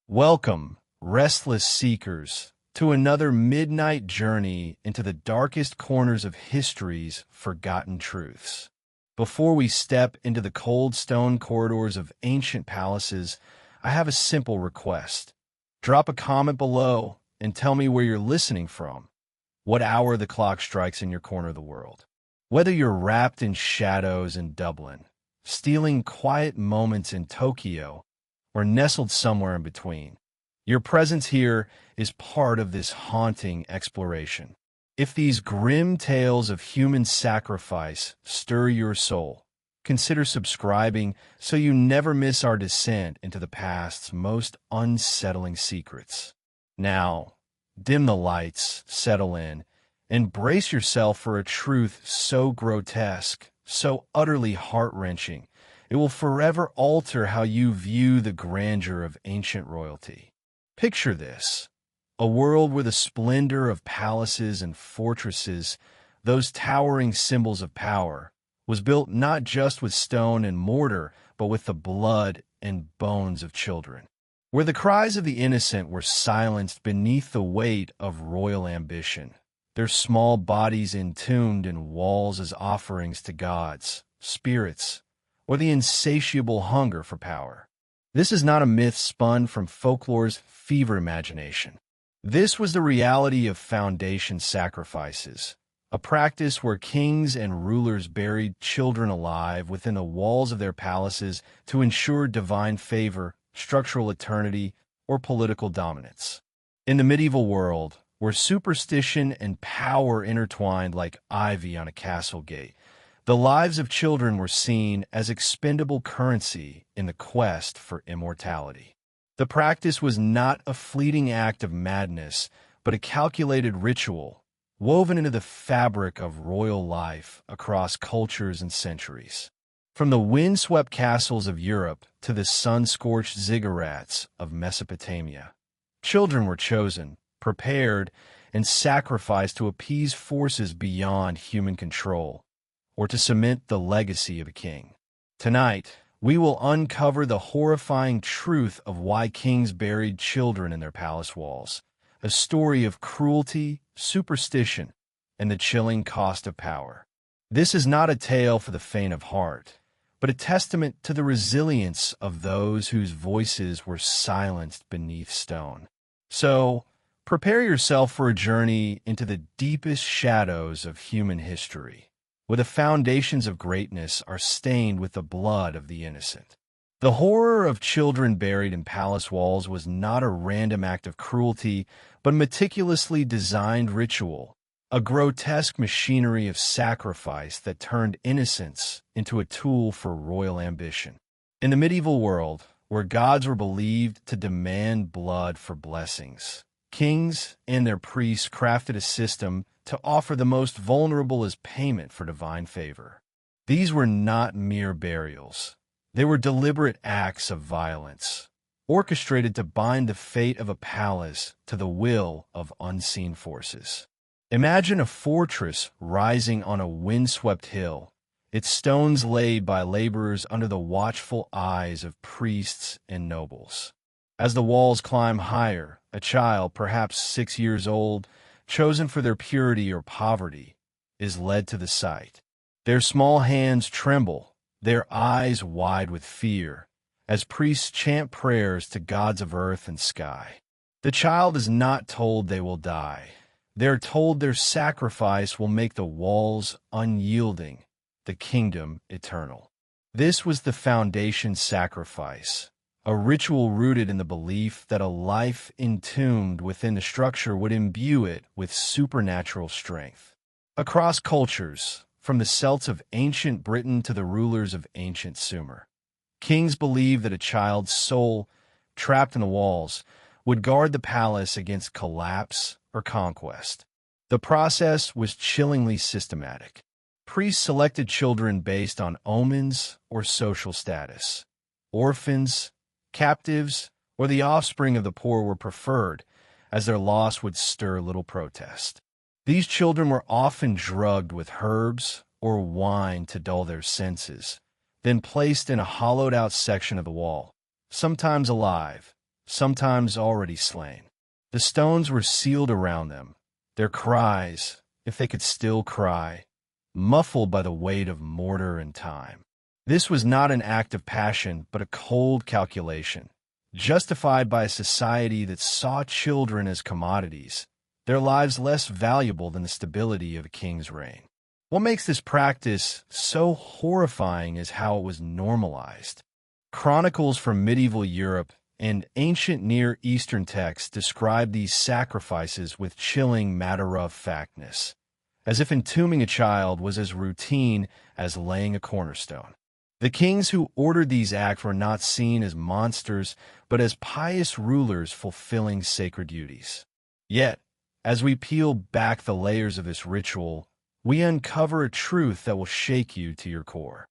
Welcome, restless seekers, to another midnight journey into the darkest corners of history's forgotten truths. Before we step into the cold stone corridors of ancient palaces, I have a simple request. Drop a comment below and tell me where you're listening from, what hour the clock strikes in your corner of the world. Whether you're wrapped in shadows in Dublin, stealing quiet moments in Tokyo, or nestled somewhere in between, your presence here is part of this haunting exploration. If these grim tales of human sacrifice stir your soul, consider subscribing so you never miss our descent into the past's most unsettling secrets. Now, dim the lights, settle in, and brace yourself for a truth so grotesque, so utterly heart-wrenching, it will forever alter how you view the grandeur of ancient royalty. Picture this: a world where the splendor of palaces and fortresses, those towering symbols of power, was built not just with stone and mortar, but with the blood and bones of children. Where the cries of the innocent were silenced beneath the weight of royal ambition, their small bodies entombed in walls as offerings to gods, spirits, or the insatiable hunger for power. This is not a myth spun from folklore's fever imagination. This was the reality of foundation sacrifices, a practice where kings and rulers buried children alive within the walls of their palaces to ensure divine favor, structural eternity, or political dominance. In the medieval world, where superstition and power intertwined like ivy on a castle gate, the lives of children were seen as expendable currency in the quest for immortality. The practice was not a fleeting act of madness, but a calculated ritual, woven into the fabric of royal life across cultures and centuries. From the windswept castles of Europe to the sun-scorched ziggurats of Mesopotamia, children were chosen, prepared, and sacrificed to appease forces beyond human control, or to cement the legacy of a king. Tonight, we will uncover the horrifying truth of why kings buried children in their palace walls, a story of cruelty, superstition, and the chilling cost of power. This is not a tale for the faint of heart, but a testament to the resilience of those whose voices were silenced beneath stone. So, prepare yourself for a journey into the deepest shadows of human history, where the foundations of greatness are stained with the blood of the innocent. The horror of children buried in palace walls was not a random act of cruelty, but a meticulously designed ritual, a grotesque machinery of sacrifice that turned innocence into a tool for royal ambition. In the medieval world, where gods were believed to demand blood for blessings, kings and their priests crafted a system to offer the most vulnerable as payment for divine favor. These were not mere burials. They were deliberate acts of violence, orchestrated to bind the fate of a palace to the will of unseen forces. Imagine a fortress rising on a windswept hill, its stones laid by laborers under the watchful eyes of priests and nobles. As the walls climb higher, a child, perhaps 6 years old, chosen for their purity or poverty, is led to the site. Their small hands tremble, their eyes wide with fear, as priests chant prayers to gods of earth and sky. The child is not told they will die. They're told their sacrifice will make the walls unyielding, the kingdom eternal. This was the foundation sacrifice, a ritual rooted in the belief that a life entombed within the structure would imbue it with supernatural strength. Across cultures, from the Celts of ancient Britain to the rulers of ancient Sumer, kings believed that a child's soul, trapped in the walls, would guard the palace against collapse or conquest. The process was chillingly systematic. Priests selected children based on omens or social status. Orphans, captives, or the offspring of the poor were preferred, as their loss would stir little protest. These children were often drugged with herbs or wine to dull their senses, then placed in a hollowed-out section of the wall, sometimes alive, sometimes already slain. The stones were sealed around them, their cries, if they could still cry, muffled by the weight of mortar and time. This was not an act of passion, but a cold calculation, justified by a society that saw children as commodities, their lives less valuable than the stability of a king's reign. What makes this practice so horrifying is how it was normalized. Chronicles from medieval Europe and ancient Near Eastern texts describe these sacrifices with chilling matter-of-factness, as if entombing a child was as routine as laying a cornerstone. The kings who ordered these acts were not seen as monsters, but as pious rulers fulfilling sacred duties. Yet, as we peel back the layers of this ritual, we uncover a truth that will shake you to your core.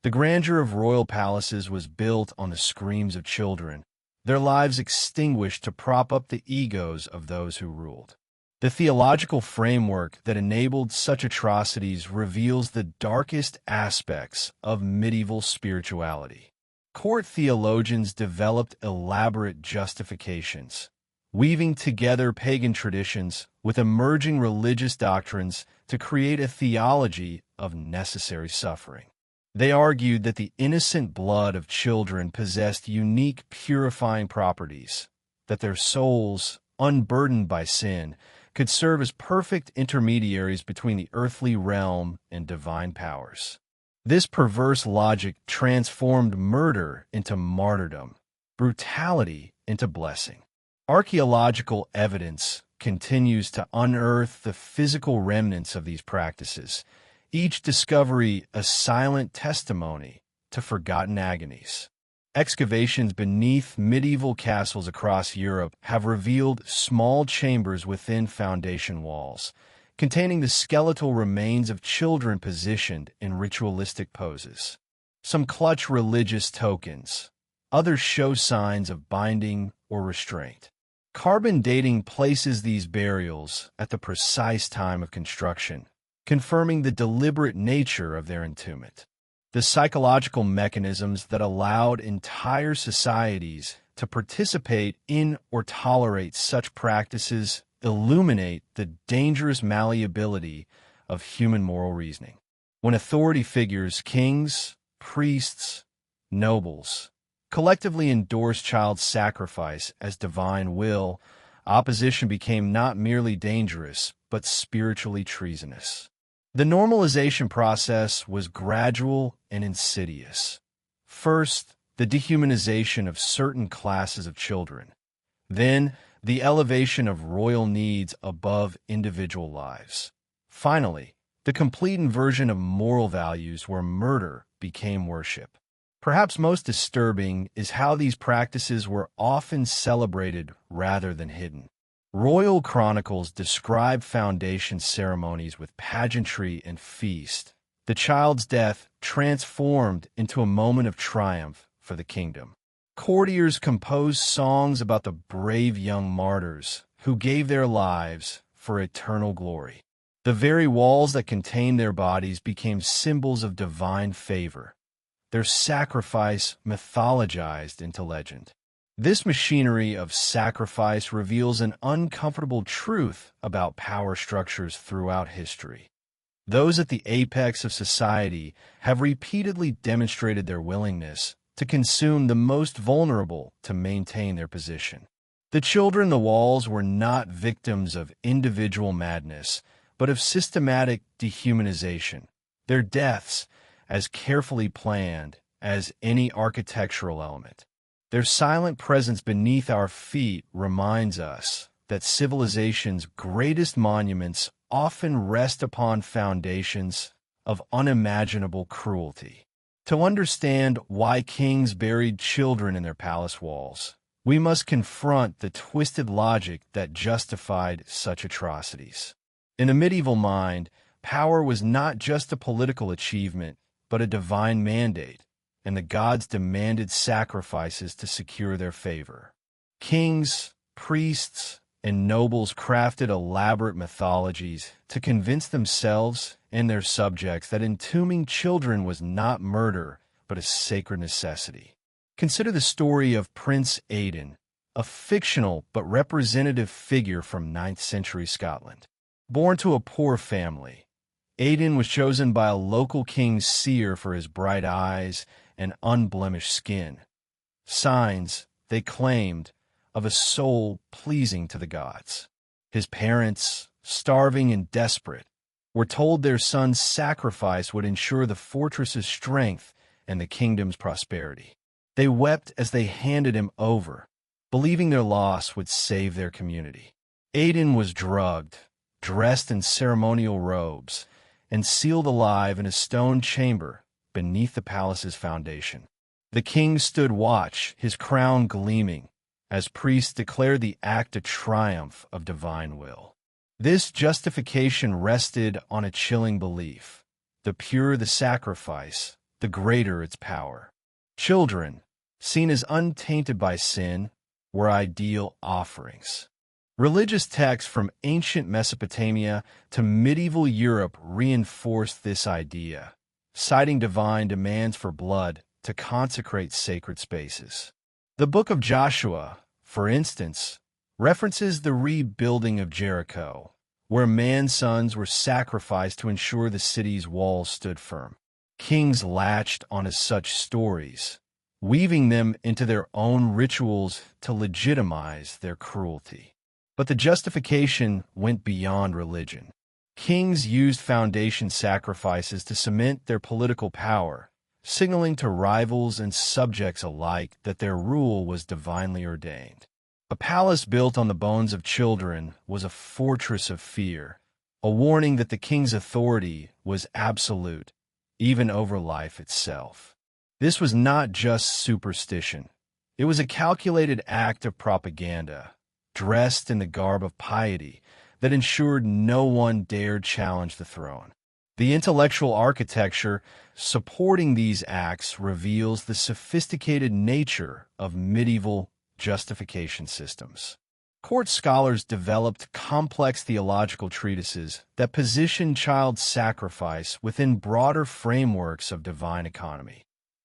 The grandeur of royal palaces was built on the screams of children, their lives extinguished to prop up the egos of those who ruled. The theological framework that enabled such atrocities reveals the darkest aspects of medieval spirituality. Court theologians developed elaborate justifications, weaving together pagan traditions with emerging religious doctrines to create a theology of necessary suffering. They argued that the innocent blood of children possessed unique purifying properties, that their souls, unburdened by sin, could serve as perfect intermediaries between the earthly realm and divine powers. This perverse logic transformed murder into martyrdom, brutality into blessing. Archaeological evidence continues to unearth the physical remnants of these practices, each discovery a silent testimony to forgotten agonies. Excavations beneath medieval castles across Europe have revealed small chambers within foundation walls, containing the skeletal remains of children positioned in ritualistic poses. Some clutch religious tokens, others show signs of binding or restraint. Carbon dating places these burials at the precise time of construction, confirming the deliberate nature of their entombment. The psychological mechanisms that allowed entire societies to participate in or tolerate such practices illuminate the dangerous malleability of human moral reasoning. When authority figures, kings, priests, nobles, collectively endorsed child sacrifice as divine will, opposition became not merely dangerous, but spiritually treasonous. The normalization process was gradual and insidious. First, the dehumanization of certain classes of children. Then, the elevation of royal needs above individual lives. Finally, the complete inversion of moral values where murder became worship. Perhaps most disturbing is how these practices were often celebrated rather than hidden. Royal chronicles describe foundation ceremonies with pageantry and feast, the child's death transformed into a moment of triumph for the kingdom. Courtiers composed songs about the brave young martyrs who gave their lives for eternal glory. The very walls that contained their bodies became symbols of divine favor, their sacrifice mythologized into legend. This machinery of sacrifice reveals an uncomfortable truth about power structures throughout history. Those at the apex of society have repeatedly demonstrated their willingness to consume the most vulnerable to maintain their position. The children in the walls were not victims of individual madness, but of systematic dehumanization. Their deaths, as carefully planned as any architectural element. Their silent presence beneath our feet reminds us that civilization's greatest monuments often rest upon foundations of unimaginable cruelty. To understand why kings buried children in their palace walls, we must confront the twisted logic that justified such atrocities. In a medieval mind, power was not just a political achievement, but a divine mandate, and the gods demanded sacrifices to secure their favor. Kings, priests, and nobles crafted elaborate mythologies to convince themselves and their subjects that entombing children was not murder, but a sacred necessity. Consider the story of Prince Aidan, a fictional but representative figure from 9th century Scotland. Born to a poor family, Aidan was chosen by a local king's seer for his bright eyes and unblemished skin, signs, they claimed, of a soul pleasing to the gods. His parents, starving and desperate, were told their son's sacrifice would ensure the fortress's strength and the kingdom's prosperity. They wept as they handed him over, believing their loss would save their community. Aidan was drugged, dressed in ceremonial robes, and sealed alive in a stone chamber beneath the palace's foundation. The king stood watch, his crown gleaming, as priests declared the act a triumph of divine will. This justification rested on a chilling belief: the purer the sacrifice, the greater its power. Children, seen as untainted by sin, were ideal offerings. Religious texts from ancient Mesopotamia to medieval Europe reinforced this idea, citing divine demands for blood to consecrate sacred spaces. The Book of Joshua, for instance, references the rebuilding of Jericho, where man's sons were sacrificed to ensure the city's walls stood firm. Kings latched onto such stories, weaving them into their own rituals to legitimize their cruelty. But the justification went beyond religion. Kings used foundation sacrifices to cement their political power, signaling to rivals and subjects alike that their rule was divinely ordained. A palace built on the bones of children was a fortress of fear, a warning that the king's authority was absolute, even over life itself. This was not just superstition. It was a calculated act of propaganda, dressed in the garb of piety, that ensured no one dared challenge the throne. The intellectual architecture supporting these acts reveals the sophisticated nature of medieval justification systems. Court scholars developed complex theological treatises that positioned child sacrifice within broader frameworks of divine economy.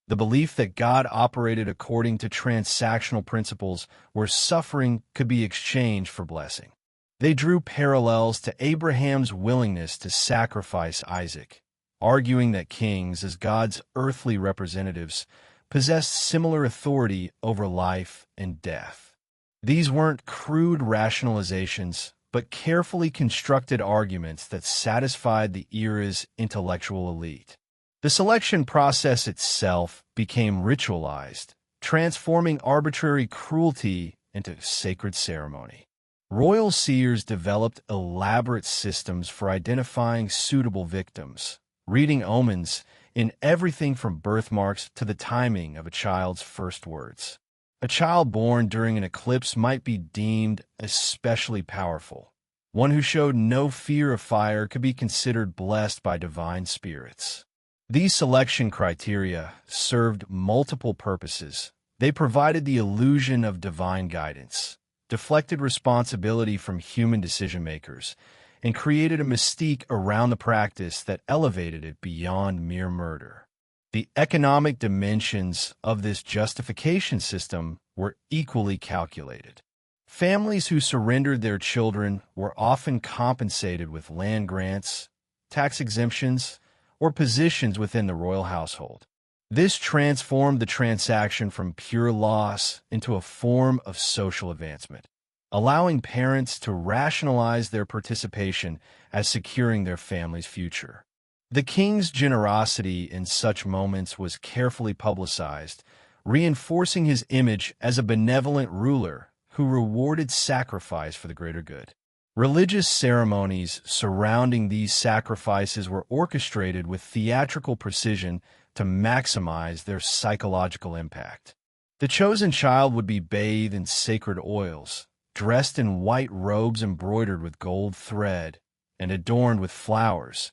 The belief that God operated according to transactional principles where suffering could be exchanged for blessing. They drew parallels to Abraham's willingness to sacrifice Isaac, arguing that kings, as God's earthly representatives, possessed similar authority over life and death. These weren't crude rationalizations, but carefully constructed arguments that satisfied the era's intellectual elite. The selection process itself became ritualized, transforming arbitrary cruelty into sacred ceremony. Royal seers developed elaborate systems for identifying suitable victims, reading omens in everything from birthmarks to the timing of a child's first words. A child born during an eclipse might be deemed especially powerful. One who showed no fear of fire could be considered blessed by divine spirits. These selection criteria served multiple purposes. They provided the illusion of divine guidance, deflected responsibility from human decision-makers, and created a mystique around the practice that elevated it beyond mere murder. The economic dimensions of this justification system were equally calculated. Families who surrendered their children were often compensated with land grants, tax exemptions, or positions within the royal household. This transformed the transaction from pure loss into a form of social advancement, allowing parents to rationalize their participation as securing their family's future. The king's generosity in such moments was carefully publicized, reinforcing his image as a benevolent ruler who rewarded sacrifice for the greater good. Religious ceremonies surrounding these sacrifices were orchestrated with theatrical precision to maximize their psychological impact. The chosen child would be bathed in sacred oils, dressed in white robes embroidered with gold thread, and adorned with flowers,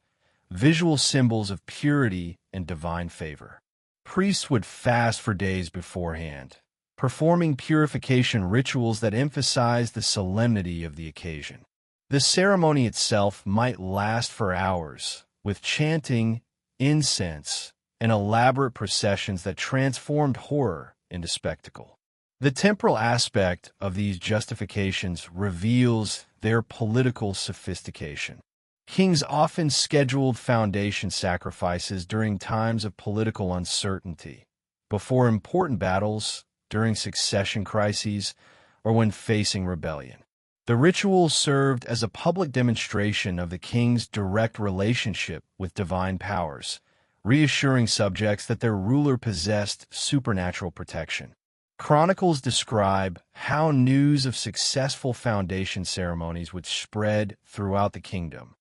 visual symbols of purity and divine favor. Priests would fast for days beforehand, performing purification rituals that emphasized the solemnity of the occasion. The ceremony itself might last for hours, with chanting, incense, and elaborate processions that transformed horror into spectacle. The temporal aspect of these justifications reveals their political sophistication. Kings often scheduled foundation sacrifices during times of political uncertainty, before important battles, during succession crises, or when facing rebellion. The ritual served as a public demonstration of the king's direct relationship with divine powers, reassuring subjects that their ruler possessed supernatural protection. Chronicles describe how news of successful foundation ceremonies would spread throughout the kingdom,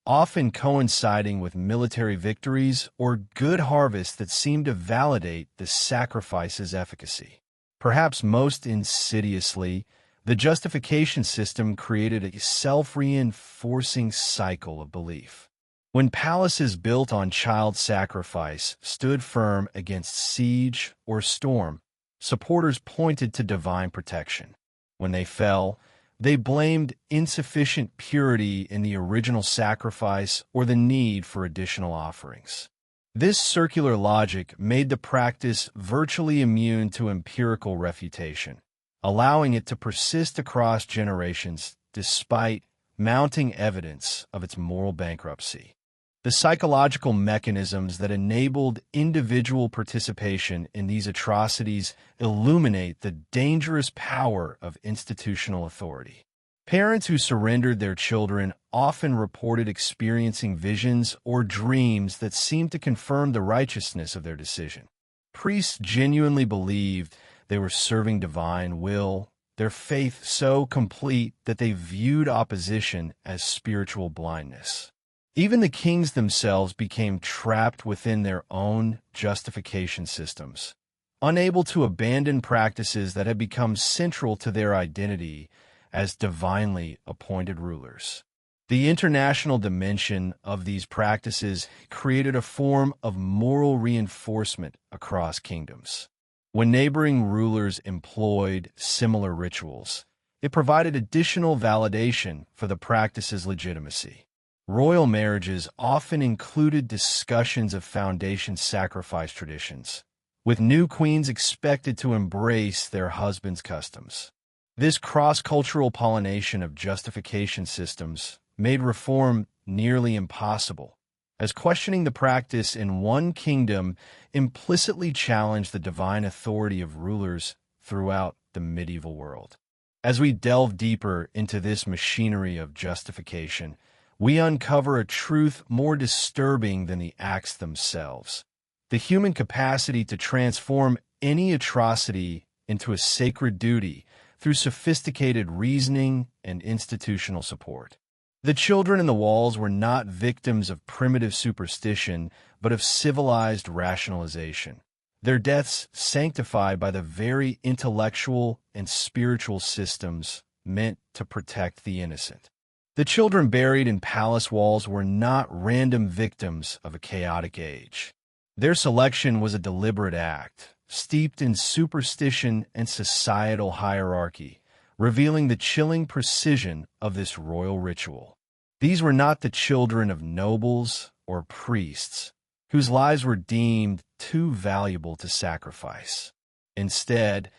often coinciding with military victories or good harvests that seemed to validate the sacrifice's efficacy. Perhaps most insidiously, the justification system created a self-reinforcing cycle of belief. When palaces built on child sacrifice stood firm against siege or storm, supporters pointed to divine protection. When they fell, they blamed insufficient purity in the original sacrifice or the need for additional offerings. This circular logic made the practice virtually immune to empirical refutation, allowing it to persist across generations despite mounting evidence of its moral bankruptcy. The psychological mechanisms that enabled individual participation in these atrocities illuminate the dangerous power of institutional authority. Parents who surrendered their children often reported experiencing visions or dreams that seemed to confirm the righteousness of their decision. Priests genuinely believed they were serving divine will, their faith so complete that they viewed opposition as spiritual blindness. Even the kings themselves became trapped within their own justification systems, unable to abandon practices that had become central to their identity as divinely appointed rulers. The international dimension of these practices created a form of moral reinforcement across kingdoms. When neighboring rulers employed similar rituals, it provided additional validation for the practice's legitimacy. Royal marriages often included discussions of foundation sacrifice traditions, with new queens expected to embrace their husbands' customs. This cross-cultural pollination of justification systems made reform nearly impossible, as questioning the practice in one kingdom implicitly challenged the divine authority of rulers throughout the medieval world. As we delve deeper into this machinery of justification, we uncover a truth more disturbing than the acts themselves: the human capacity to transform any atrocity into a sacred duty through sophisticated reasoning and institutional support. The children in the walls were not victims of primitive superstition, but of civilized rationalization, their deaths sanctified by the very intellectual and spiritual systems meant to protect the innocent. The children buried in palace walls were not random victims of a chaotic age. Their selection was a deliberate act, steeped in superstition and societal hierarchy, revealing the chilling precision of this royal ritual. These were not the children of nobles or priests, whose lives were deemed too valuable to sacrifice. Instead,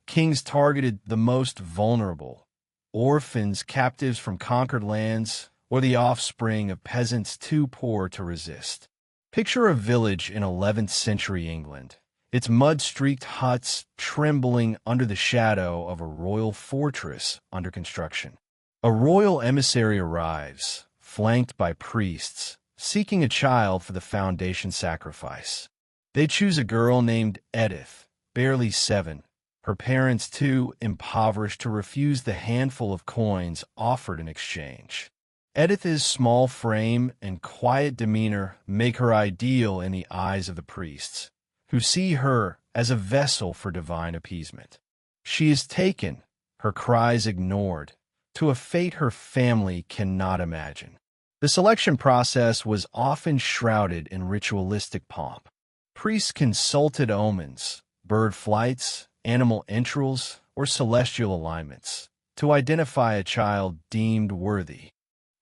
kings targeted the most vulnerable: orphans, captives from conquered lands, or the offspring of peasants too poor to resist. Picture a village in 11th century England, its mud-streaked huts trembling under the shadow of a royal fortress under construction. A royal emissary arrives, flanked by priests, seeking a child for the foundation sacrifice. They choose a girl named Edith, barely 7, her parents too impoverished to refuse the handful of coins offered in exchange. Edith's small frame and quiet demeanor make her ideal in the eyes of the priests, who see her as a vessel for divine appeasement. She is taken, her cries ignored, to a fate her family cannot imagine. The selection process was often shrouded in ritualistic pomp. Priests consulted omens, bird flights, animal entrails, or celestial alignments to identify a child deemed worthy.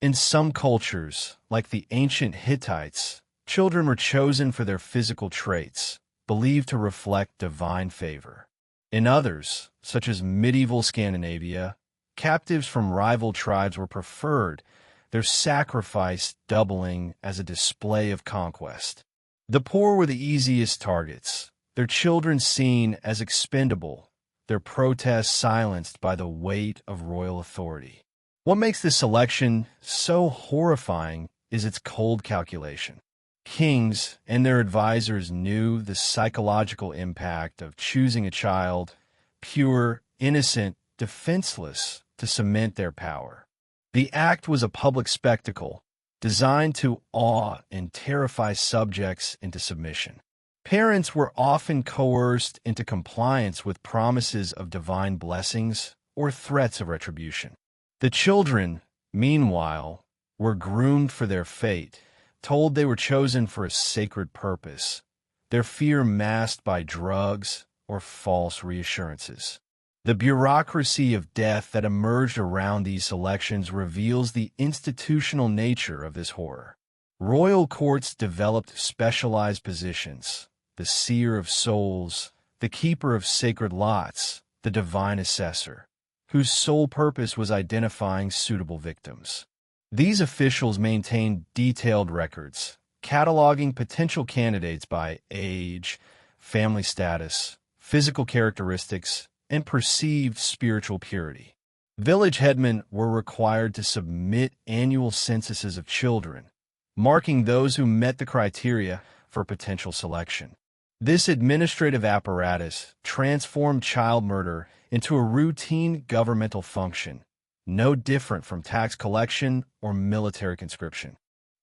In some cultures, like the ancient Hittites, children were chosen for their physical traits, believed to reflect divine favor. In others, such as medieval Scandinavia, captives from rival tribes were preferred, their sacrifice doubling as a display of conquest. The poor were the easiest targets, their children seen as expendable, their protests silenced by the weight of royal authority. What makes this selection so horrifying is its cold calculation. Kings and their advisors knew the psychological impact of choosing a child, pure, innocent, defenseless, to cement their power. The act was a public spectacle, designed to awe and terrify subjects into submission. Parents were often coerced into compliance with promises of divine blessings or threats of retribution. The children, meanwhile, were groomed for their fate, told they were chosen for a sacred purpose, their fear masked by drugs or false reassurances. The bureaucracy of death that emerged around these selections reveals the institutional nature of this horror. Royal courts developed specialized positions: the seer of souls, the keeper of sacred lots, the divine assessor, whose sole purpose was identifying suitable victims. These officials maintained detailed records, cataloging potential candidates by age, family status, physical characteristics, and perceived spiritual purity. Village headmen were required to submit annual censuses of children, marking those who met the criteria for potential selection. This administrative apparatus transformed child murder into a routine governmental function, no different from tax collection or military conscription.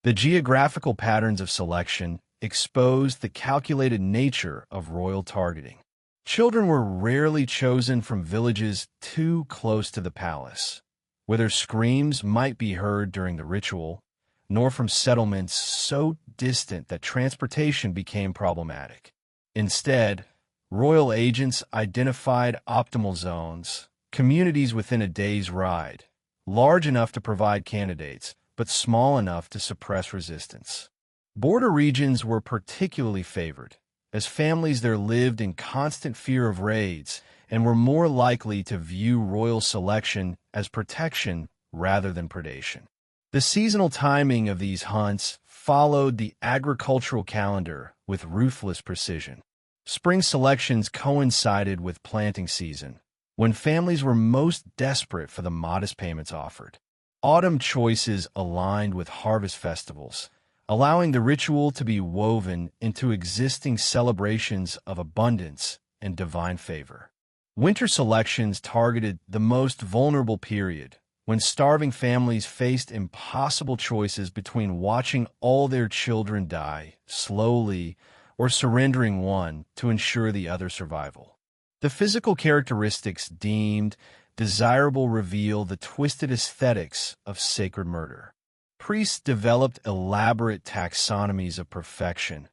The geographical patterns of selection exposed the calculated nature of royal targeting. Children were rarely chosen from villages too close to the palace, where their screams might be heard during the ritual, nor from settlements so distant that transportation became problematic. Instead, royal agents identified optimal zones, communities within a day's ride, large enough to provide candidates, but small enough to suppress resistance. Border regions were particularly favored, as families there lived in constant fear of raids and were more likely to view royal selection as protection rather than predation. The seasonal timing of these hunts followed the agricultural calendar with ruthless precision. Spring selections coincided with planting season, when families were most desperate for the modest payments offered. Autumn choices aligned with harvest festivals, allowing the ritual to be woven into existing celebrations of abundance and divine favor. Winter selections targeted the most vulnerable period, when starving families faced impossible choices between watching all their children die slowly or surrendering one to ensure the other's survival. The physical characteristics deemed desirable reveal the twisted aesthetics of sacred murder. Priests developed elaborate taxonomies of perfection: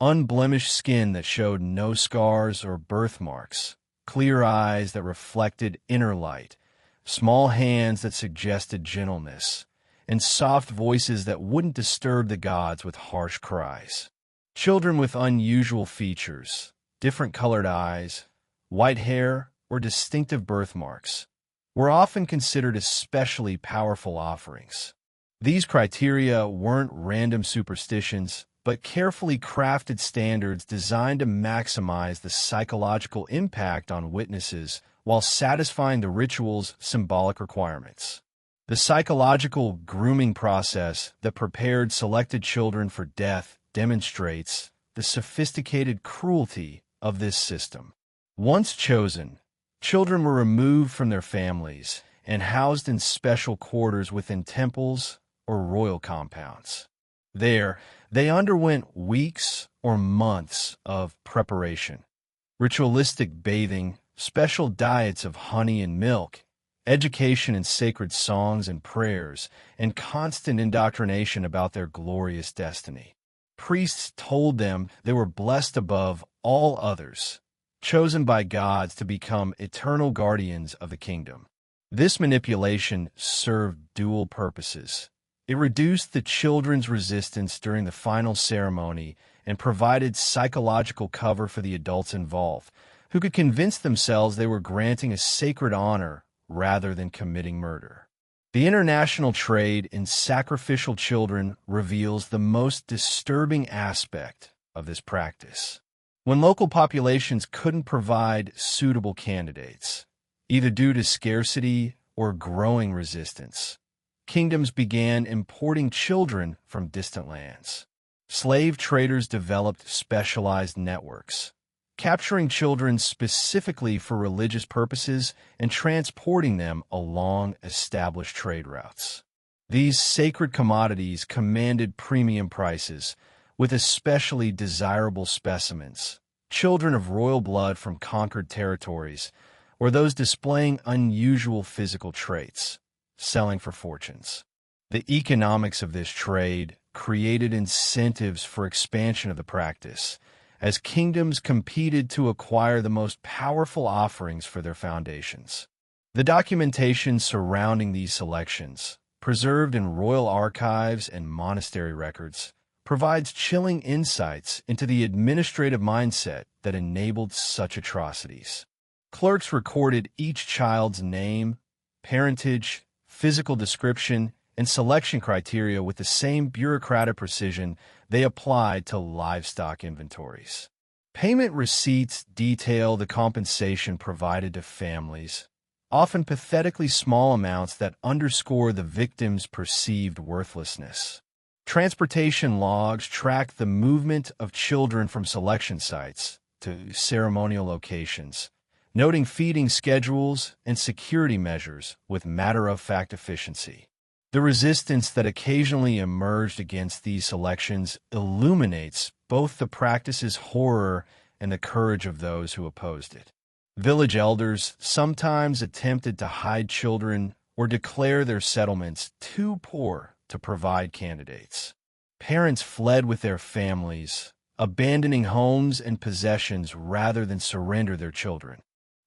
unblemished skin that showed no scars or birthmarks, clear eyes that reflected inner light, small hands that suggested gentleness, and soft voices that wouldn't disturb the gods with harsh cries. Children with unusual features, different colored eyes, white hair, or distinctive birthmarks were often considered especially powerful offerings. These criteria weren't random superstitions, but carefully crafted standards designed to maximize the psychological impact on witnesses while satisfying the ritual's symbolic requirements. The psychological grooming process that prepared selected children for death demonstrates the sophisticated cruelty of this system. Once chosen, children were removed from their families and housed in special quarters within temples or royal compounds. There, they underwent weeks or months of preparation, ritualistic bathing, special diets of honey and milk, education in sacred songs and prayers, and constant indoctrination about their glorious destiny. Priests told them they were blessed above all others, chosen by gods to become eternal guardians of the kingdom. This manipulation served dual purposes. It reduced the children's resistance during the final ceremony and provided psychological cover for the adults involved, who could convince themselves they were granting a sacred honor rather than committing murder. The international trade in sacrificial children reveals the most disturbing aspect of this practice. When local populations couldn't provide suitable candidates, either due to scarcity or growing resistance, kingdoms began importing children from distant lands. Slave traders developed specialized networks, capturing children specifically for religious purposes and transporting them along established trade routes. These sacred commodities commanded premium prices, with especially desirable specimens, children of royal blood from conquered territories, or those displaying unusual physical traits, selling for fortunes. The economics of this trade created incentives for expansion of the practice, as kingdoms competed to acquire the most powerful offerings for their foundations. The documentation surrounding these selections, preserved in royal archives and monastery records, provides chilling insights into the administrative mindset that enabled such atrocities. Clerks recorded each child's name, parentage, physical description, and selection criteria with the same bureaucratic precision they applied to livestock inventories. Payment receipts detail the compensation provided to families, often pathetically small amounts that underscore the victim's perceived worthlessness. Transportation logs track the movement of children from selection sites to ceremonial locations, noting feeding schedules and security measures with matter-of-fact efficiency. The resistance that occasionally emerged against these selections illuminates both the practice's horror and the courage of those who opposed it. Village elders sometimes attempted to hide children or declare their settlements too poor to provide candidates. Parents fled with their families, abandoning homes and possessions rather than surrender their children.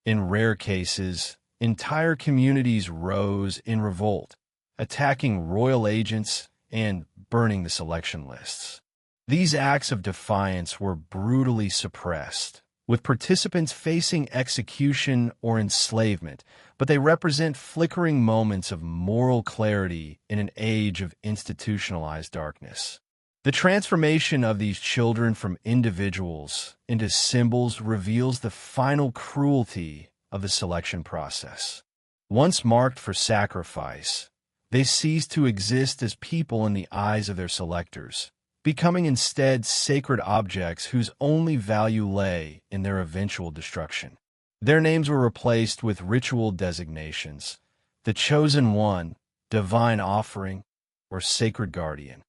In rare cases, entire communities rose in revolt, attacking royal agents and burning the selection lists. These acts of defiance were brutally suppressed, with participants facing execution or enslavement, but they represent flickering moments of moral clarity in an age of institutionalized darkness. The transformation of these children from individuals into symbols reveals the final cruelty of the selection process. Once marked for sacrifice, they cease to exist as people in the eyes of their selectors, becoming instead sacred objects whose only value lay in their eventual destruction. Their names were replaced with ritual designations: the chosen one, divine offering, or sacred guardian.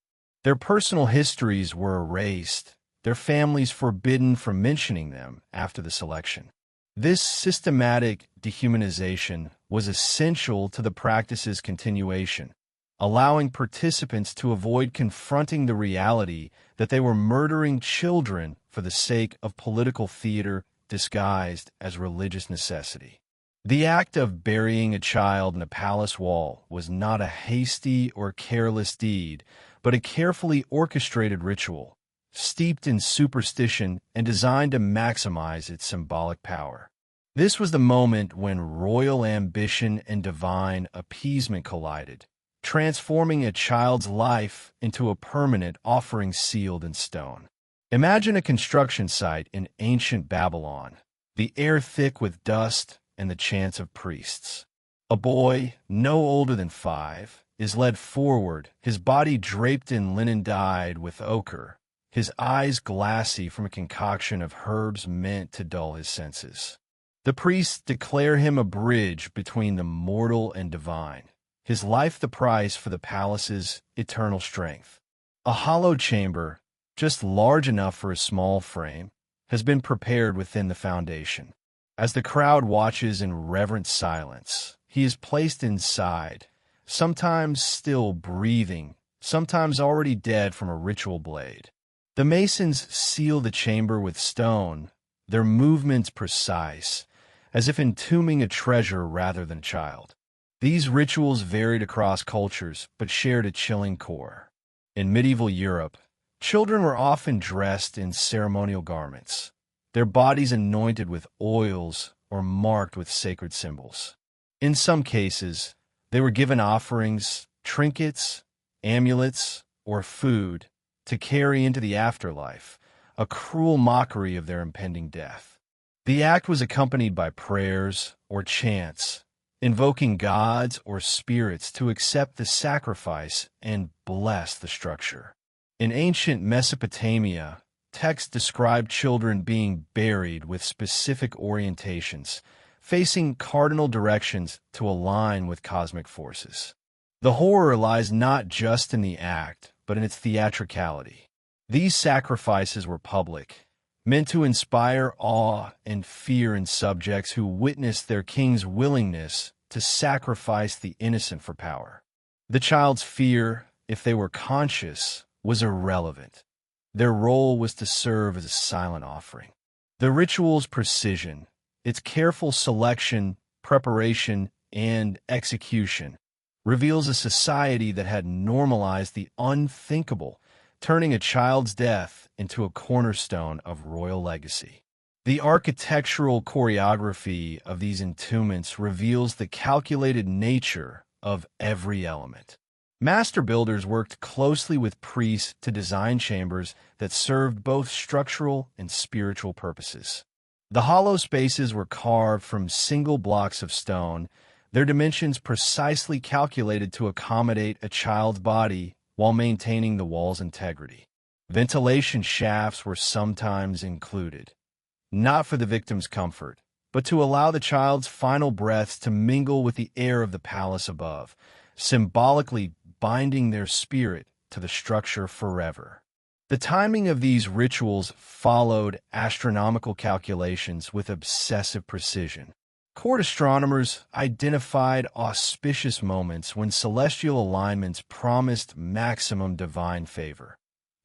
Their personal histories were erased, their families forbidden from mentioning them after the selection. This systematic dehumanization was essential to the practice's continuation, allowing participants to avoid confronting the reality that they were murdering children for the sake of political theater disguised as religious necessity. The act of burying a child in a palace wall was not a hasty or careless deed, but a carefully orchestrated ritual, steeped in superstition and designed to maximize its symbolic power. This was the moment when royal ambition and divine appeasement collided, transforming a child's life into a permanent offering sealed in stone. Imagine a construction site in ancient Babylon, the air thick with dust and the chants of priests. A boy, no older than 5, is led forward, his body draped in linen dyed with ochre, his eyes glassy from a concoction of herbs meant to dull his senses. The priests declare him a bridge between the mortal and divine, his life the price for the palace's eternal strength. A hollow chamber, just large enough for a small frame, has been prepared within the foundation. As the crowd watches in reverent silence, he is placed inside, sometimes still breathing, sometimes already dead from a ritual blade. The masons seal the chamber with stone, their movements precise, as if entombing a treasure rather than a child. These rituals varied across cultures, but shared a chilling core. In medieval Europe, children were often dressed in ceremonial garments, their bodies anointed with oils or marked with sacred symbols. In some cases, they were given offerings, trinkets, amulets, or food to carry into the afterlife, a cruel mockery of their impending death. The act was accompanied by prayers or chants, invoking gods or spirits to accept the sacrifice and bless the structure. In ancient Mesopotamia, texts described children being buried with specific orientations, facing cardinal directions to align with cosmic forces. The horror lies not just in the act, but in its theatricality. These sacrifices were public, meant to inspire awe and fear in subjects who witnessed their king's willingness to sacrifice the innocent for power. The child's fear, if they were conscious, was irrelevant. Their role was to serve as a silent offering. The ritual's precision, its careful selection, preparation, and execution, reveals a society that had normalized the unthinkable, turning a child's death into a cornerstone of royal legacy. The architectural choreography of these entombments reveals the calculated nature of every element. Master builders worked closely with priests to design chambers that served both structural and spiritual purposes. The hollow spaces were carved from single blocks of stone, their dimensions precisely calculated to accommodate a child's body while maintaining the wall's integrity. Ventilation shafts were sometimes included, not for the victim's comfort, but to allow the child's final breaths to mingle with the air of the palace above, symbolically binding their spirit to the structure forever. The timing of these rituals followed astronomical calculations with obsessive precision. Court astronomers identified auspicious moments when celestial alignments promised maximum divine favor.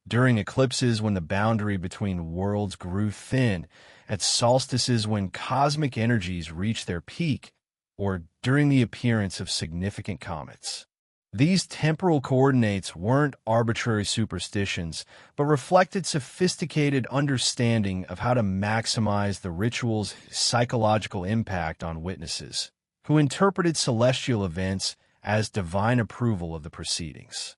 During eclipses, when the boundary between worlds grew thin, at solstices when cosmic energies reached their peak, or during the appearance of significant comets. These temporal coordinates weren't arbitrary superstitions, but reflected sophisticated understanding of how to maximize the ritual's psychological impact on witnesses, who interpreted celestial events as divine approval of the proceedings.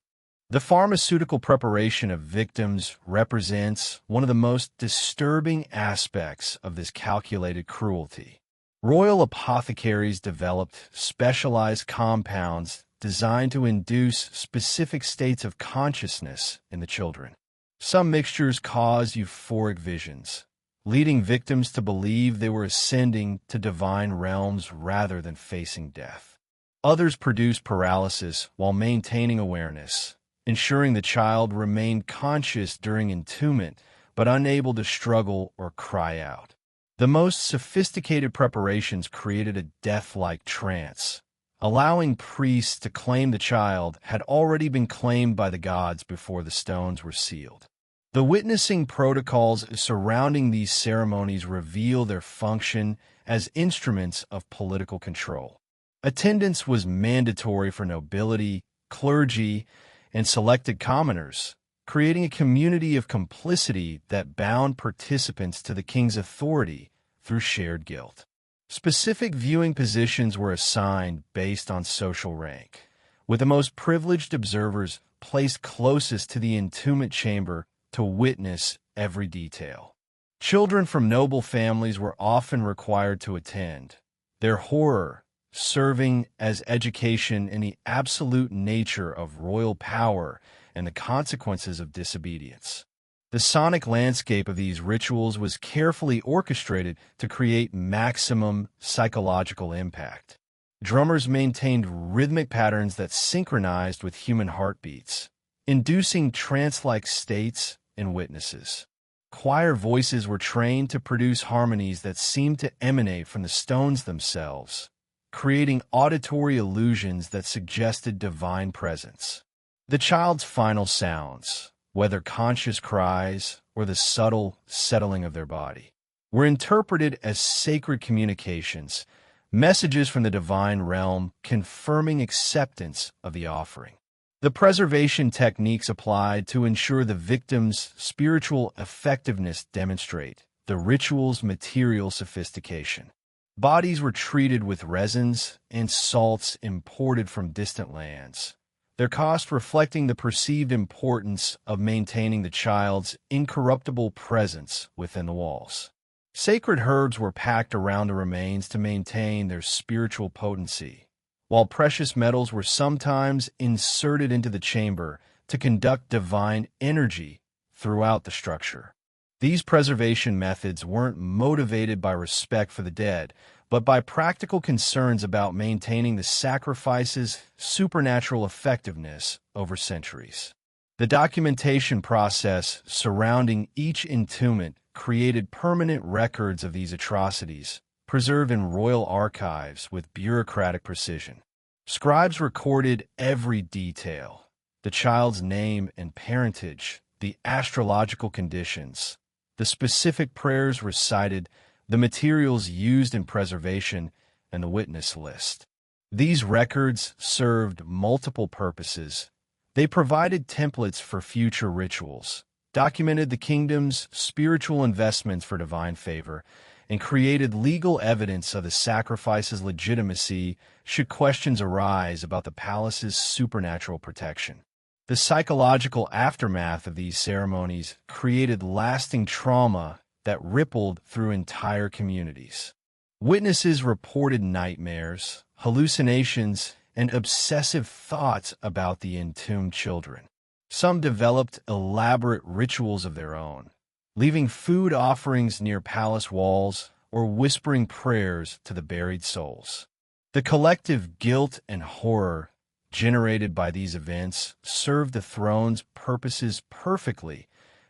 The pharmaceutical preparation of victims represents one of the most disturbing aspects of this calculated cruelty. Royal apothecaries developed specialized compounds designed to induce specific states of consciousness in the children. Some mixtures cause euphoric visions, leading victims to believe they were ascending to divine realms rather than facing death. Others produce paralysis while maintaining awareness, ensuring the child remained conscious during entombment but unable to struggle or cry out. The most sophisticated preparations created a death-like trance, allowing priests to claim the child had already been claimed by the gods before the stones were sealed. The witnessing protocols surrounding these ceremonies reveal their function as instruments of political control. Attendance was mandatory for nobility, clergy, and selected commoners, creating a community of complicity that bound participants to the king's authority through shared guilt. Specific viewing positions were assigned based on social rank, with the most privileged observers placed closest to the entombment chamber to witness every detail. Children from noble families were often required to attend, their horror serving as education in the absolute nature of royal power and the consequences of disobedience. The sonic landscape of these rituals was carefully orchestrated to create maximum psychological impact. Drummers maintained rhythmic patterns that synchronized with human heartbeats, inducing trance-like states in witnesses. Choir voices were trained to produce harmonies that seemed to emanate from the stones themselves, creating auditory illusions that suggested divine presence. The child's final sounds, whether conscious cries or the subtle settling of their body, were interpreted as sacred communications, messages from the divine realm confirming acceptance of the offering. The preservation techniques applied to ensure the victim's spiritual effectiveness demonstrate the ritual's material sophistication. Bodies were treated with resins and salts imported from distant lands, their cost reflecting the perceived importance of maintaining the child's incorruptible presence within the walls. Sacred herbs were packed around the remains to maintain their spiritual potency, while precious metals were sometimes inserted into the chamber to conduct divine energy throughout the structure. These preservation methods weren't motivated by respect for the dead, but by practical concerns about maintaining the sacrifice's supernatural effectiveness over centuries. The documentation process surrounding each entombment created permanent records of these atrocities, preserved in royal archives with bureaucratic precision. Scribes recorded every detail: the child's name and parentage, the astrological conditions, the specific prayers recited, the materials used in preservation, and the witness list. These records served multiple purposes. They provided templates for future rituals, documented the kingdom's spiritual investments for divine favor, and created legal evidence of the sacrifice's legitimacy should questions arise about the palace's supernatural protection. The psychological aftermath of these ceremonies created lasting trauma that rippled through entire communities. Witnesses reported nightmares, hallucinations, and obsessive thoughts about the entombed children. Some developed elaborate rituals of their own, leaving food offerings near palace walls or whispering prayers to the buried souls. The collective guilt and horror generated by these events served the throne's purposes perfectly,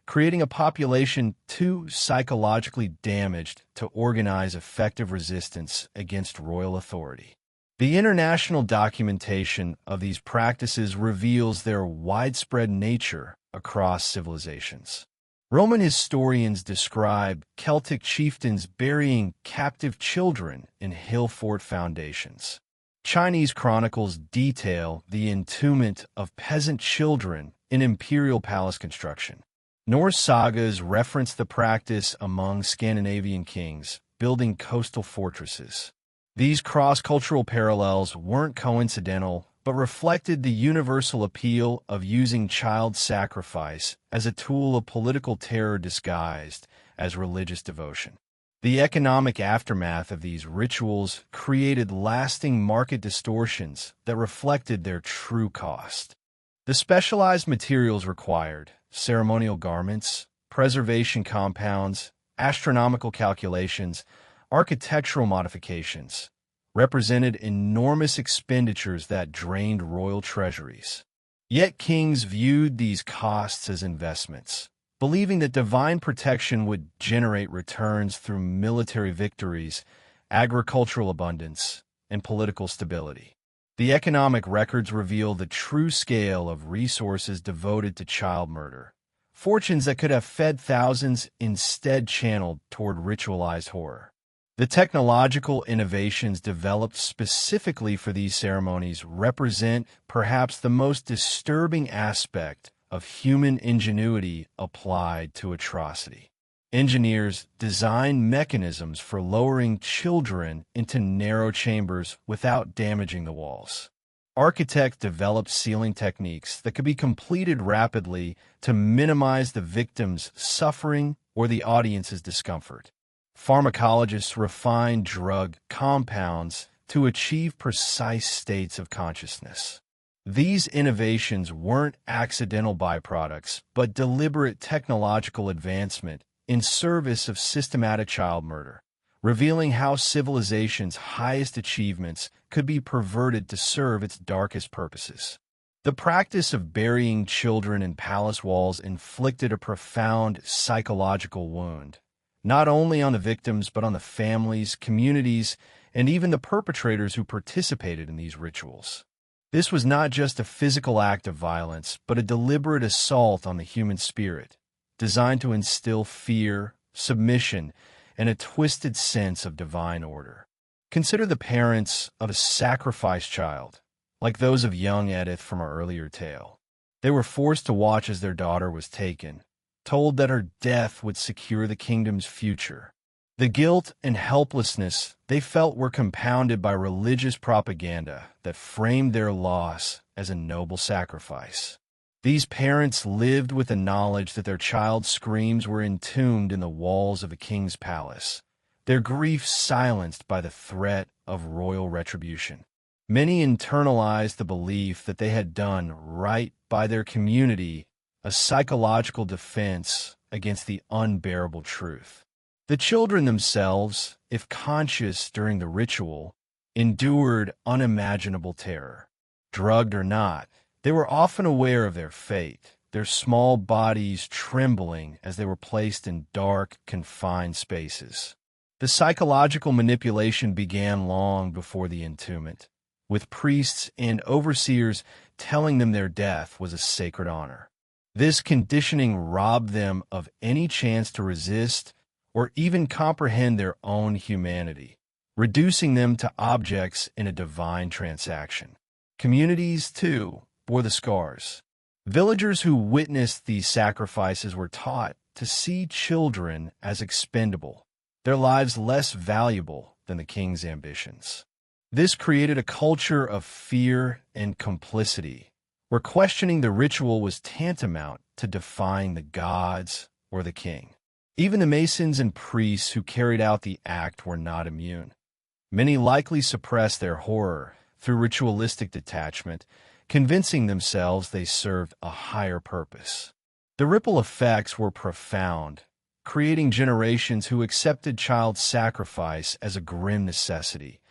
creating a population too psychologically damaged to organize effective resistance against royal authority. The international documentation of these practices reveals their widespread nature across civilizations. Roman historians describe Celtic chieftains burying captive children in hill fort foundations. Chinese chronicles detail the entombment of peasant children in imperial palace construction. Norse sagas reference the practice among Scandinavian kings, building coastal fortresses. These cross-cultural parallels weren't coincidental, but reflected the universal appeal of using child sacrifice as a tool of political terror disguised as religious devotion. The economic aftermath of these rituals created lasting market distortions that reflected their true cost. The specialized materials required, ceremonial garments, preservation compounds, astronomical calculations, architectural modifications, represented enormous expenditures that drained royal treasuries. Yet kings viewed these costs as investments, believing that divine protection would generate returns through military victories, agricultural abundance, and political stability. The economic records reveal the true scale of resources devoted to child murder. Fortunes that could have fed thousands instead channeled toward ritualized horror. The technological innovations developed specifically for these ceremonies represent perhaps the most disturbing aspect of human ingenuity applied to atrocity. Engineers designed mechanisms for lowering children into narrow chambers without damaging the walls. Architects developed sealing techniques that could be completed rapidly to minimize the victim's suffering or the audience's discomfort. Pharmacologists refined drug compounds to achieve precise states of consciousness. These innovations weren't accidental byproducts, but deliberate technological advancement in service of systematic child murder, revealing how civilization's highest achievements could be perverted to serve its darkest purposes. The practice of burying children in palace walls inflicted a profound psychological wound, not only on the victims but on the families, communities, and even the perpetrators who participated in these rituals. This was not just a physical act of violence, but a deliberate assault on the human spirit, designed to instill fear, submission, and a twisted sense of divine order. Consider the parents of a sacrificed child, like those of young Edith from our earlier tale. They were forced to watch as their daughter was taken, told that her death would secure the kingdom's future. The guilt and helplessness they felt were compounded by religious propaganda that framed their loss as a noble sacrifice. These parents lived with the knowledge that their child's screams were entombed in the walls of a king's palace, their grief silenced by the threat of royal retribution. Many internalized the belief that they had done right by their community, a psychological defense against the unbearable truth. The children themselves, if conscious during the ritual, endured unimaginable terror. Drugged or not, they were often aware of their fate, their small bodies trembling as they were placed in dark, confined spaces. The psychological manipulation began long before the entombment, with priests and overseers telling them their death was a sacred honor. This conditioning robbed them of any chance to resist or even comprehend their own humanity, reducing them to objects in a divine transaction. Communities, too, bore the scars. Villagers who witnessed these sacrifices were taught to see children as expendable, their lives less valuable than the king's ambitions. This created a culture of fear and complicity, where questioning the ritual was tantamount to defying the gods or the king. Even the masons and priests who carried out the act were not immune. Many likely suppressed their horror through ritualistic detachment, convincing themselves they served a higher purpose. The ripple effects were profound, creating generations who accepted child sacrifice as a grim necessity,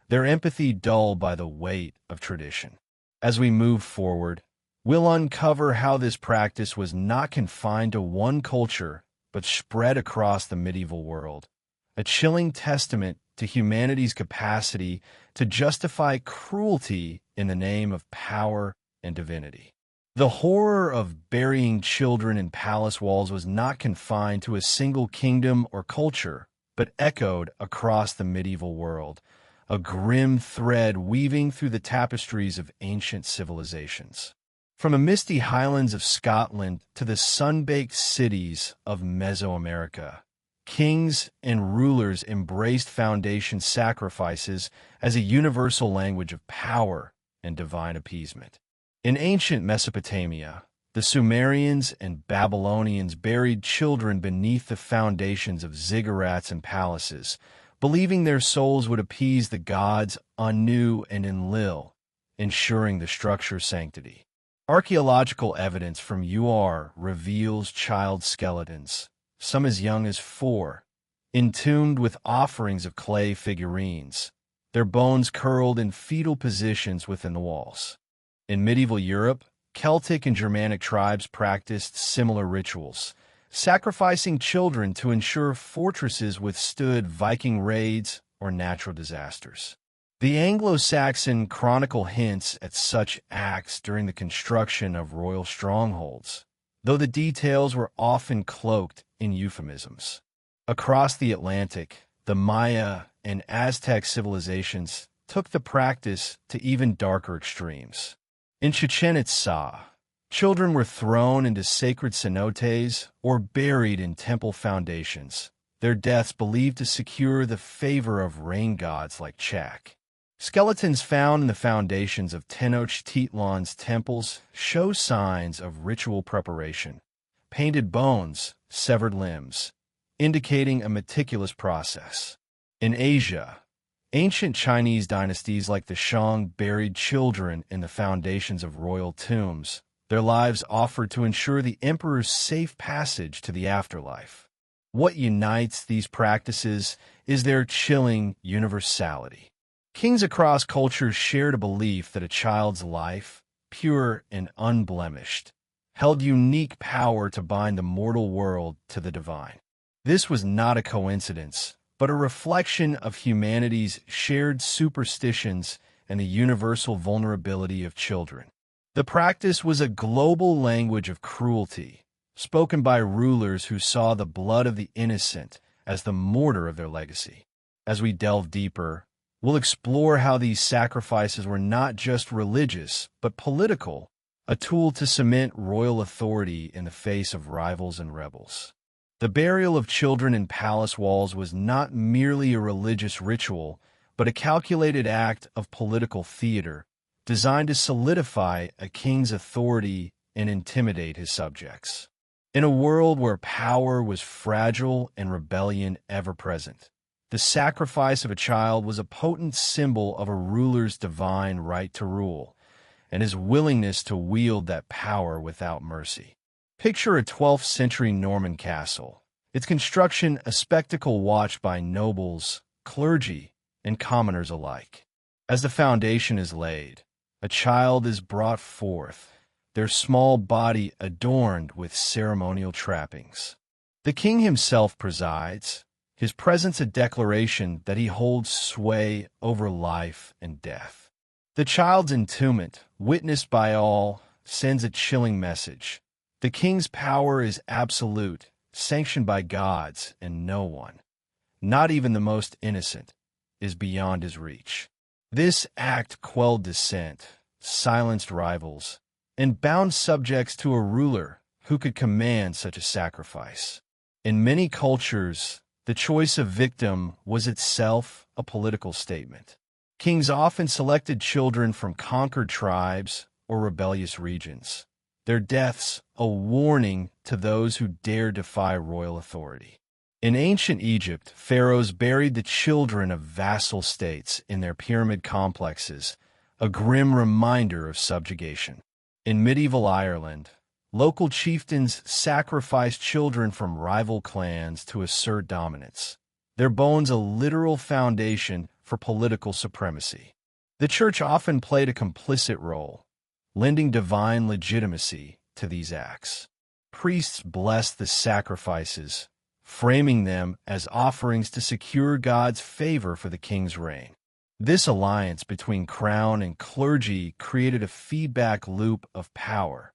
their empathy dulled by the weight of tradition. As we move forward, we'll uncover how this practice was not confined to one culture but spread across the medieval world, a chilling testament to humanity's capacity to justify cruelty in the name of power and divinity. The horror of burying children in palace walls was not confined to a single kingdom or culture, but echoed across the medieval world, a grim thread weaving through the tapestries of ancient civilizations. From the misty highlands of Scotland to the sun-baked cities of Mesoamerica, kings and rulers embraced foundation sacrifices as a universal language of power and divine appeasement. In ancient Mesopotamia, the Sumerians and Babylonians buried children beneath the foundations of ziggurats and palaces, believing their souls would appease the gods Anu and Enlil, ensuring the structure's sanctity. Archaeological evidence from UR reveals child skeletons, some as young as 4, entombed with offerings of clay figurines, their bones curled in fetal positions within the walls. In medieval Europe, Celtic and Germanic tribes practiced similar rituals, sacrificing children to ensure fortresses withstood Viking raids or natural disasters. The Anglo-Saxon chronicle hints at such acts during the construction of royal strongholds, though the details were often cloaked in euphemisms. Across the Atlantic, the Maya and Aztec civilizations took the practice to even darker extremes. In Chichen Itza, children were thrown into sacred cenotes or buried in temple foundations, their deaths believed to secure the favor of rain gods like Chak. Skeletons found in the foundations of Tenochtitlan's temples show signs of ritual preparation, painted bones, severed limbs, indicating a meticulous process. In Asia, ancient Chinese dynasties like the Shang buried children in the foundations of royal tombs, their lives offered to ensure the emperor's safe passage to the afterlife. What unites these practices is their chilling universality. Kings across cultures shared a belief that a child's life, pure and unblemished, held unique power to bind the mortal world to the divine. This was not a coincidence, but a reflection of humanity's shared superstitions and the universal vulnerability of children. The practice was a global language of cruelty, spoken by rulers who saw the blood of the innocent as the mortar of their legacy. As we delve deeper, we'll explore how these sacrifices were not just religious, but political, a tool to cement royal authority in the face of rivals and rebels. The burial of children in palace walls was not merely a religious ritual, but a calculated act of political theater designed to solidify a king's authority and intimidate his subjects. In a world where power was fragile and rebellion ever-present, the sacrifice of a child was a potent symbol of a ruler's divine right to rule and his willingness to wield that power without mercy. Picture a 12th century Norman castle, its construction a spectacle watched by nobles, clergy, and commoners alike. As the foundation is laid, a child is brought forth, their small body adorned with ceremonial trappings. The king himself presides, his presence a declaration that he holds sway over life and death. The child's entombment, witnessed by all, sends a chilling message. The king's power is absolute, sanctioned by gods, and no one, not even the most innocent, is beyond his reach. This act quelled dissent, silenced rivals, and bound subjects to a ruler who could command such a sacrifice. In many cultures, the choice of victim was itself a political statement. Kings often selected children from conquered tribes or rebellious regions, their deaths a warning to those who dare defy royal authority. In ancient Egypt, pharaohs buried the children of vassal states in their pyramid complexes, a grim reminder of subjugation. In medieval Ireland, local chieftains sacrificed children from rival clans to assert dominance, their bones a literal foundation for political supremacy. The church often played a complicit role, lending divine legitimacy to these acts. Priests blessed the sacrifices, framing them as offerings to secure God's favor for the king's reign. This alliance between crown and clergy created a feedback loop of power,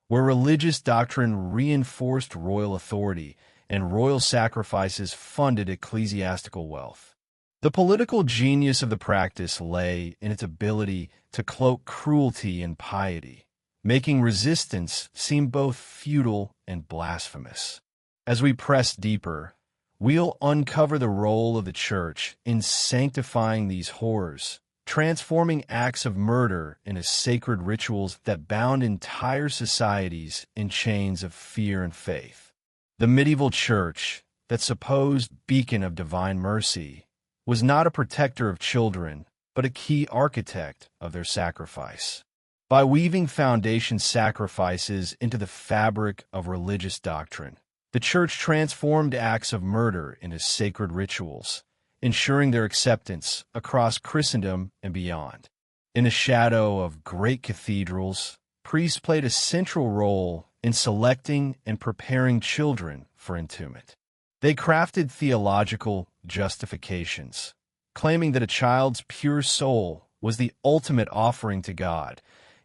where religious doctrine reinforced royal authority and royal sacrifices funded ecclesiastical wealth. The political genius of the practice lay in its ability to cloak cruelty and piety, making resistance seem both futile and blasphemous. As we press deeper, we'll uncover the role of the church in sanctifying these horrors, transforming acts of murder into sacred rituals that bound entire societies in chains of fear and faith. The medieval church, that supposed beacon of divine mercy, was not a protector of children, but a key architect of their sacrifice. By weaving foundation sacrifices into the fabric of religious doctrine, the church transformed acts of murder into sacred rituals, ensuring their acceptance across Christendom and beyond. In the shadow of great cathedrals, priests played a central role in selecting and preparing children for entombment. They crafted theological justifications, claiming that a child's pure soul was the ultimate offering to God,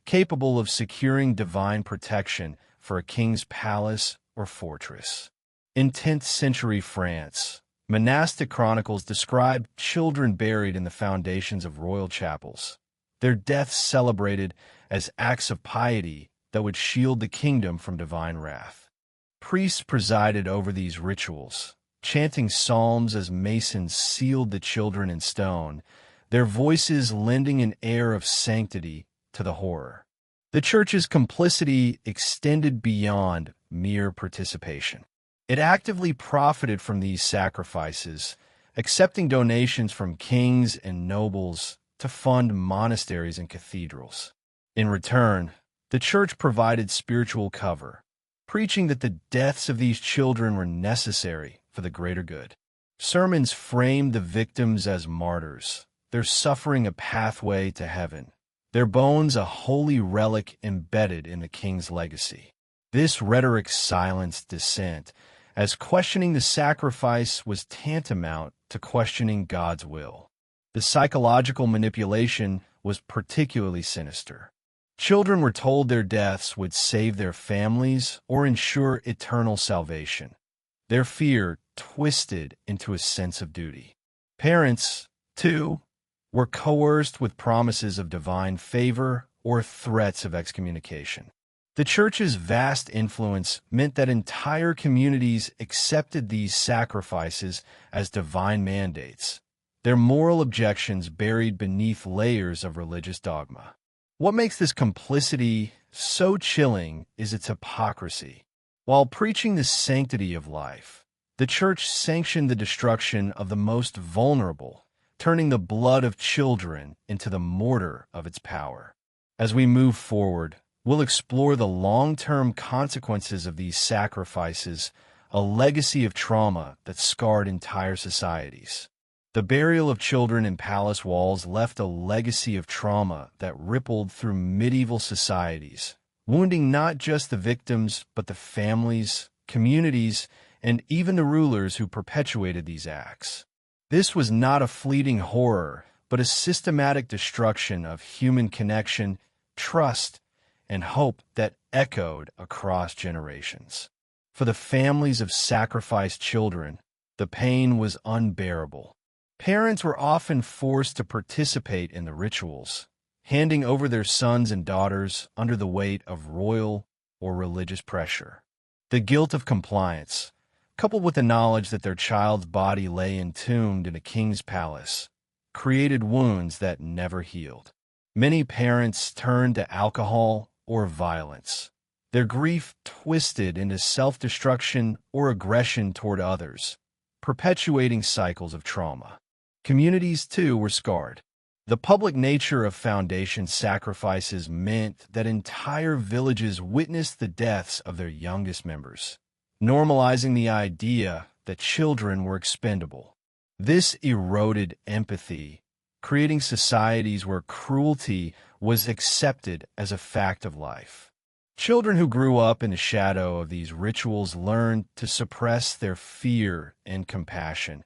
capable of securing divine protection for a king's palace or fortress. In 10th century France, monastic chronicles describe children buried in the foundations of royal chapels, their deaths celebrated as acts of piety that would shield the kingdom from divine wrath. Priests presided over these rituals, chanting psalms as masons sealed the children in stone, their voices lending an air of sanctity to the horror. The church's complicity extended beyond mere participation. It actively profited from these sacrifices, accepting donations from kings and nobles to fund monasteries and cathedrals. In return, the church provided spiritual cover, preaching that the deaths of these children were necessary for the greater good. Sermons framed the victims as martyrs, their suffering a pathway to heaven, their bones a holy relic embedded in the king's legacy. This rhetoric silenced dissent, as questioning the sacrifice was tantamount to questioning God's will. The psychological manipulation was particularly sinister. Children were told their deaths would save their families or ensure eternal salvation, their fear twisted into a sense of duty. Parents, too, were coerced with promises of divine favor or threats of excommunication. The Church's vast influence meant that entire communities accepted these sacrifices as divine mandates, their moral objections buried beneath layers of religious dogma. What makes this complicity so chilling is its hypocrisy. While preaching the sanctity of life, the Church sanctioned the destruction of the most vulnerable, turning the blood of children into the mortar of its power. As we move forward, we'll explore the long-term consequences of these sacrifices, a legacy of trauma that scarred entire societies. The burial of children in palace walls left a legacy of trauma that rippled through medieval societies, wounding not just the victims but the families, communities, and even the rulers who perpetuated these acts. This was not a fleeting horror, but a systematic destruction of human connection, trust, and hope that echoed across generations. For the families of sacrificed children, the pain was unbearable. Parents were often forced to participate in the rituals, handing over their sons and daughters under the weight of royal or religious pressure. The guilt of compliance, coupled with the knowledge that their child's body lay entombed in a king's palace, created wounds that never healed. Many parents turned to alcohol or violence, their grief twisted into self-destruction or aggression toward others, perpetuating cycles of trauma. Communities, too, were scarred. The public nature of foundation sacrifices meant that entire villages witnessed the deaths of their youngest members, normalizing the idea that children were expendable. This eroded empathy, creating societies where cruelty was accepted as a fact of life. Children who grew up in the shadow of these rituals learned to suppress their fear and compassion,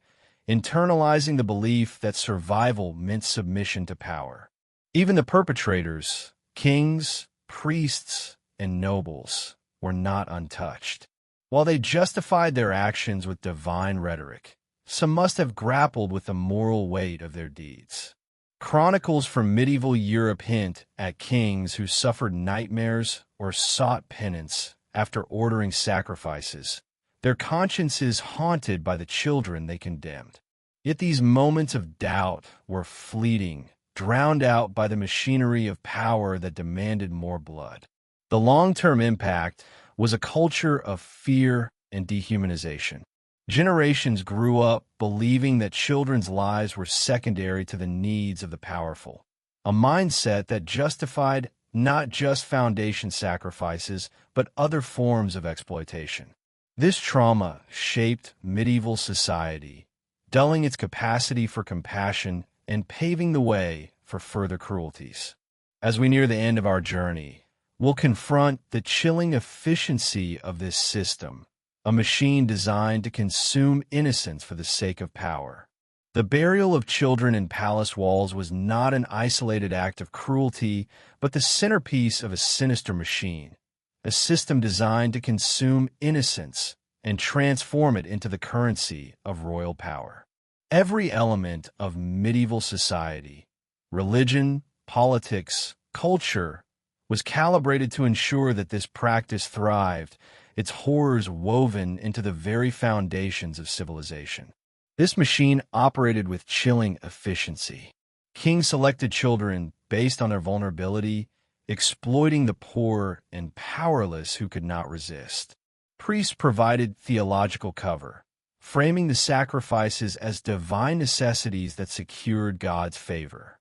internalizing the belief that survival meant submission to power. Even the perpetrators, kings, priests, and nobles, were not untouched. While they justified their actions with divine rhetoric, some must have grappled with the moral weight of their deeds. Chronicles from medieval Europe hint at kings who suffered nightmares or sought penance after ordering sacrifices, their consciences haunted by the children they condemned. Yet these moments of doubt were fleeting, drowned out by the machinery of power that demanded more blood. The long-term impact was a culture of fear and dehumanization. Generations grew up believing that children's lives were secondary to the needs of the powerful, a mindset that justified not just foundation sacrifices, but other forms of exploitation. This trauma shaped medieval society, dulling its capacity for compassion and paving the way for further cruelties. As we near the end of our journey, we'll confront the chilling efficiency of this system, a machine designed to consume innocence for the sake of power. The burial of children in palace walls was not an isolated act of cruelty, but the centerpiece of a sinister machine, a system designed to consume innocence and transform it into the currency of royal power. Every element of medieval society, religion, politics, culture, was calibrated to ensure that this practice thrived, its horrors woven into the very foundations of civilization. This machine operated with chilling efficiency. Kings selected children based on their vulnerability, exploiting the poor and powerless who could not resist. Priests provided theological cover, framing the sacrifices as divine necessities that secured God's favor.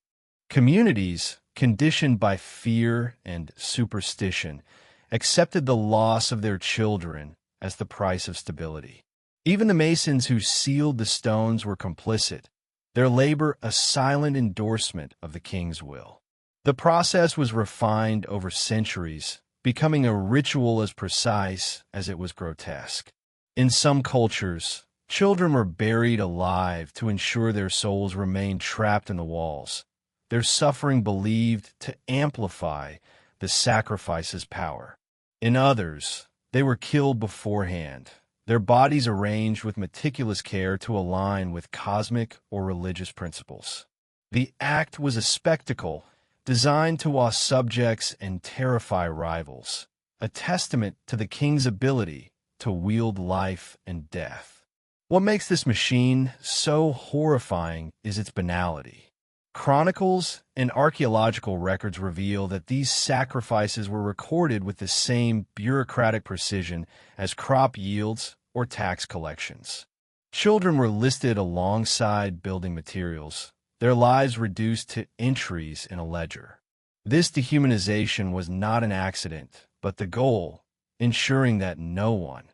Communities, conditioned by fear and superstition, accepted the loss of their children as the price of stability. Even the masons who sealed the stones were complicit, their labor a silent endorsement of the king's will. The process was refined over centuries, becoming a ritual as precise as it was grotesque. In some cultures, children were buried alive to ensure their souls remained trapped in the walls, their suffering believed to amplify the sacrifice's power. In others, they were killed beforehand, their bodies arranged with meticulous care to align with cosmic or religious principles. The act was a spectacle, designed to awe subjects and terrify rivals, a testament to the king's ability to wield life and death. What makes this machine so horrifying is its banality. Chronicles and archaeological records reveal that these sacrifices were recorded with the same bureaucratic precision as crop yields or tax collections. Children were listed alongside building materials, their lives reduced to entries in a ledger. This dehumanization was not an accident, but the goal, ensuring that no one,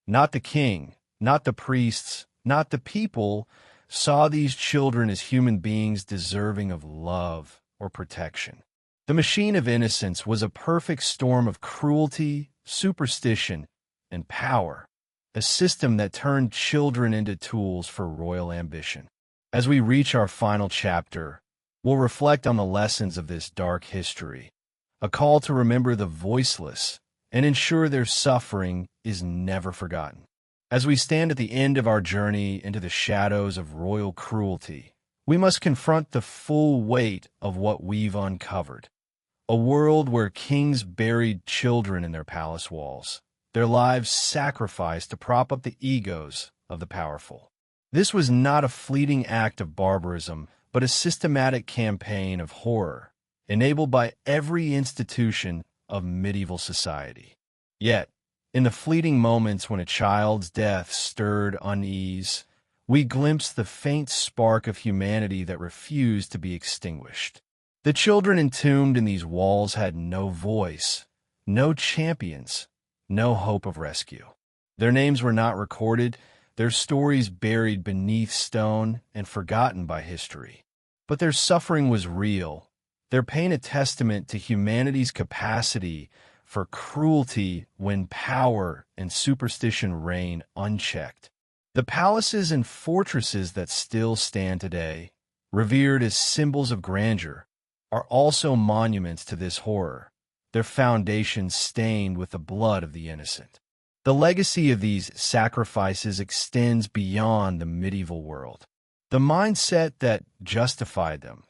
not the king, not the priests, not the people, saw these children as human beings deserving of love or protection. The machine of innocence was a perfect storm of cruelty, superstition, and power, a system that turned children into tools for royal ambition. As we reach our final chapter, we'll reflect on the lessons of this dark history, a call to remember the voiceless and ensure their suffering is never forgotten. As we stand at the end of our journey into the shadows of royal cruelty, we must confront the full weight of what we've uncovered. A world where kings buried children in their palace walls, their lives sacrificed to prop up the egos of the powerful. This was not a fleeting act of barbarism, but a systematic campaign of horror, enabled by every institution of medieval society. Yet, in the fleeting moments when a child's death stirred unease, we glimpsed the faint spark of humanity that refused to be extinguished. The children entombed in these walls had no voice, no champions, no hope of rescue. Their names were not recorded, their stories buried beneath stone and forgotten by history. But their suffering was real, their pain a testament to humanity's capacity for cruelty when power and superstition reign unchecked. The palaces and fortresses that still stand today, revered as symbols of grandeur, are also monuments to this horror, their foundations stained with the blood of the innocent. The legacy of these sacrifices extends beyond the medieval world. The mindset that justified them,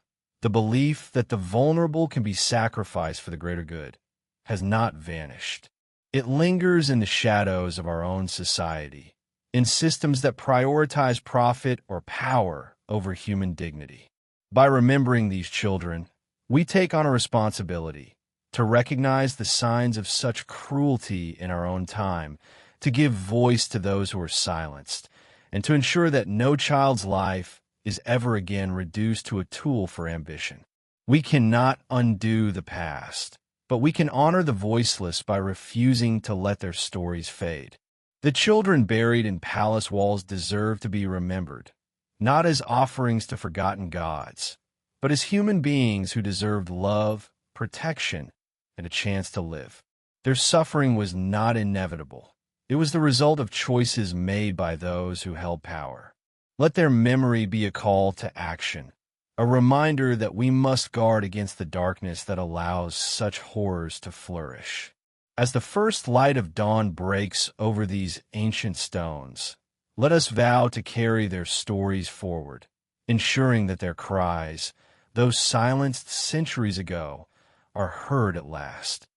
the belief that the vulnerable can be sacrificed for the greater good, has not vanished. It lingers in the shadows of our own society, in systems that prioritize profit or power over human dignity. By remembering these children, we take on a responsibility to recognize the signs of such cruelty in our own time, to give voice to those who are silenced, and to ensure that no child's life is ever again reduced to a tool for ambition. We cannot undo the past, but we can honor the voiceless by refusing to let their stories fade. The children buried in palace walls deserve to be remembered, not as offerings to forgotten gods, but as human beings who deserved love, protection, and a chance to live. Their suffering was not inevitable. It was the result of choices made by those who held power. Let their memory be a call to action, a reminder that we must guard against the darkness that allows such horrors to flourish. As the first light of dawn breaks over these ancient stones, let us vow to carry their stories forward, ensuring that their cries, though silenced centuries ago, are heard at last.